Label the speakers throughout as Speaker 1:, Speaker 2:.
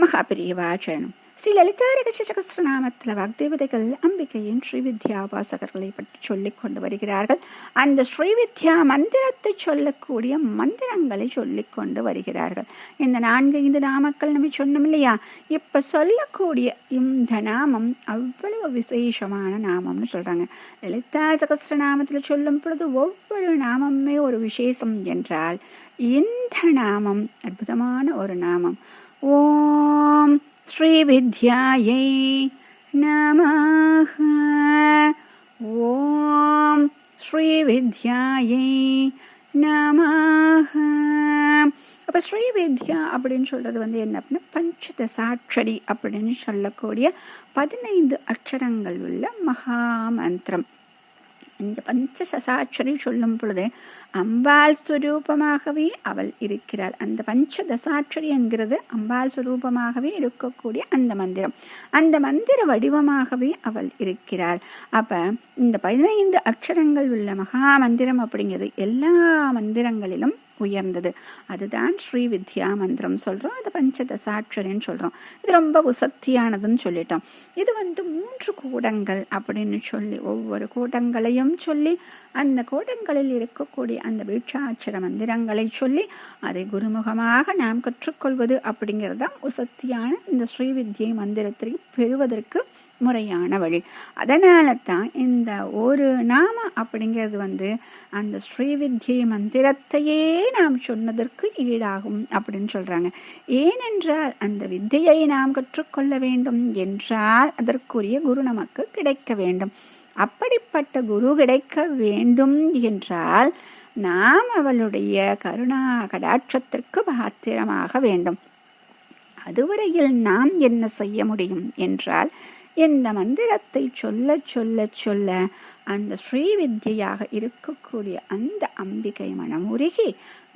Speaker 1: மகாபிரியவாச்சரணம். ஸ்ரீ லலிதா ரகசிய சகஸ்ரநாமத்தில் வாக்தேவதைகள் அம்பிகையின் ஸ்ரீவித்யா உபாசகர்களை பற்றி சொல்லிக் கொண்டு வருகிறார்கள். அந்த ஸ்ரீவித்யா மந்திரத்தை சொல்லக்கூடிய மந்திரங்களை சொல்லிக் கொண்டு வருகிறார்கள். இந்த 4-5 நாமக்கள் நம்ம சொன்னோம் இல்லையா? இப்ப சொல்லக்கூடிய இந்த நாமம் அவ்வளவு விசேஷமான நாமம்னு சொல்றாங்க. லலிதா சகஸ்ரநாமத்தில் சொல்லும் பொழுது ஒவ்வொரு நாமமே ஒரு விசேஷம் என்றால் இந்த நாமம் அற்புதமான ஒரு நாமம். ஓம் ஸ்ரீவித்யாயை நமஹ. ஓம் ஸ்ரீவித்யாயை நமஹ. அப்போ ஸ்ரீவித்யா அப்படின்னு சொல்றது என்ன அப்படின்னா பஞ்சதசாட்சரி அப்படின்னு சொல்லக்கூடிய 15 அக்ஷரங்கள் உள்ள மகா மந்திரம். இந்த பஞ்சதசாட்சரி சொல்லும் பொழுது அம்பாள் ஸ்வரூபமாகவே அவள் இருக்கிறாள். அந்த பஞ்சதசாட்சரி என்கிறது அம்பாள் ஸ்வரூபமாகவே இருக்கக்கூடிய அந்த மந்திரம், அந்த மந்திர வடிவமாகவே அவள் இருக்கிறாள். அப்ப இந்த 15 அக்ஷரங்கள் உள்ள மகா மந்திரம் அப்படிங்கிறது எல்லா மந்திரங்களிலும் உயர்ந்தது. அதுதான் ஸ்ரீவித்யா மந்திரம் சொல்றோம். அது பஞ்சதசாட்சரின்னு சொல்றோம். இது ரொம்ப உசத்தியானதுன்னு சொல்லிட்டோம். இது 3 கூடங்கள் அப்படின்னு சொல்லி ஒவ்வொரு கூடங்களையும் சொல்லி அந்த கூடங்களில் இருக்கக்கூடிய அந்த வீட்சாட்சர மந்திரங்களை சொல்லி அதை குருமுகமாக நாம் கற்றுக்கொள்வது அப்படிங்கிறது தான் உசத்தியான இந்த ஸ்ரீவித்யை மந்திரத்தை பெறுவதற்கு முறையான வழி. அதனால தான் இந்த ஒரு நாம அப்படிங்கிறது அந்த ஸ்ரீவித்யை மந்திரத்தையே நாம் சொன்னதற்கு ஈடாகும் அப்படின்னு சொல்றாங்க. ஏனென்றால் அந்த வித்தையை நாம் கற்றுக்கொள்ள வேண்டும் என்றால் அதற்குரிய குரு நமக்கு கிடைக்க வேண்டும். அப்படிப்பட்ட குரு கிடைக்க வேண்டும் என்றால் நாம் அவளுடைய கருணா கடாட்சத்திற்கு பாத்திரமாக வேண்டும். அதுவரையில் நாம் என்ன செய்ய முடியும் என்றால் இந்த மந்திரத்தை சொல்ல சொல்ல சொல்ல அந்த ஸ்ரீவித்யாக இருக்கக்கூடிய அந்த அம்பிகை மனமுருகி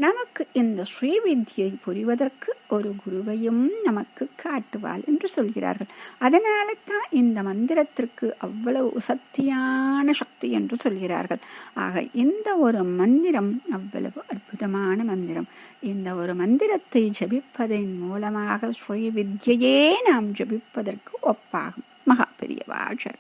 Speaker 1: நமக்கு இந்த ஸ்ரீவித்யை புரிவதற்கு ஒரு குருவையும் நமக்கு காட்டுவாள் என்று சொல்கிறார்கள். அதனால தான் இந்த மந்திரத்திற்கு அவ்வளவு சக்தியான சக்தி என்று சொல்கிறார்கள். ஆக இந்த ஒரு மந்திரம் அவ்வளவு அற்புதமான மந்திரம். இந்த ஒரு மந்திரத்தை ஜபிப்பதன் மூலமாக ஸ்ரீவித்யையே நாம் ஜபிப்பதற்கு ஒப்பாகும். மகா பெரியவாச்சர்.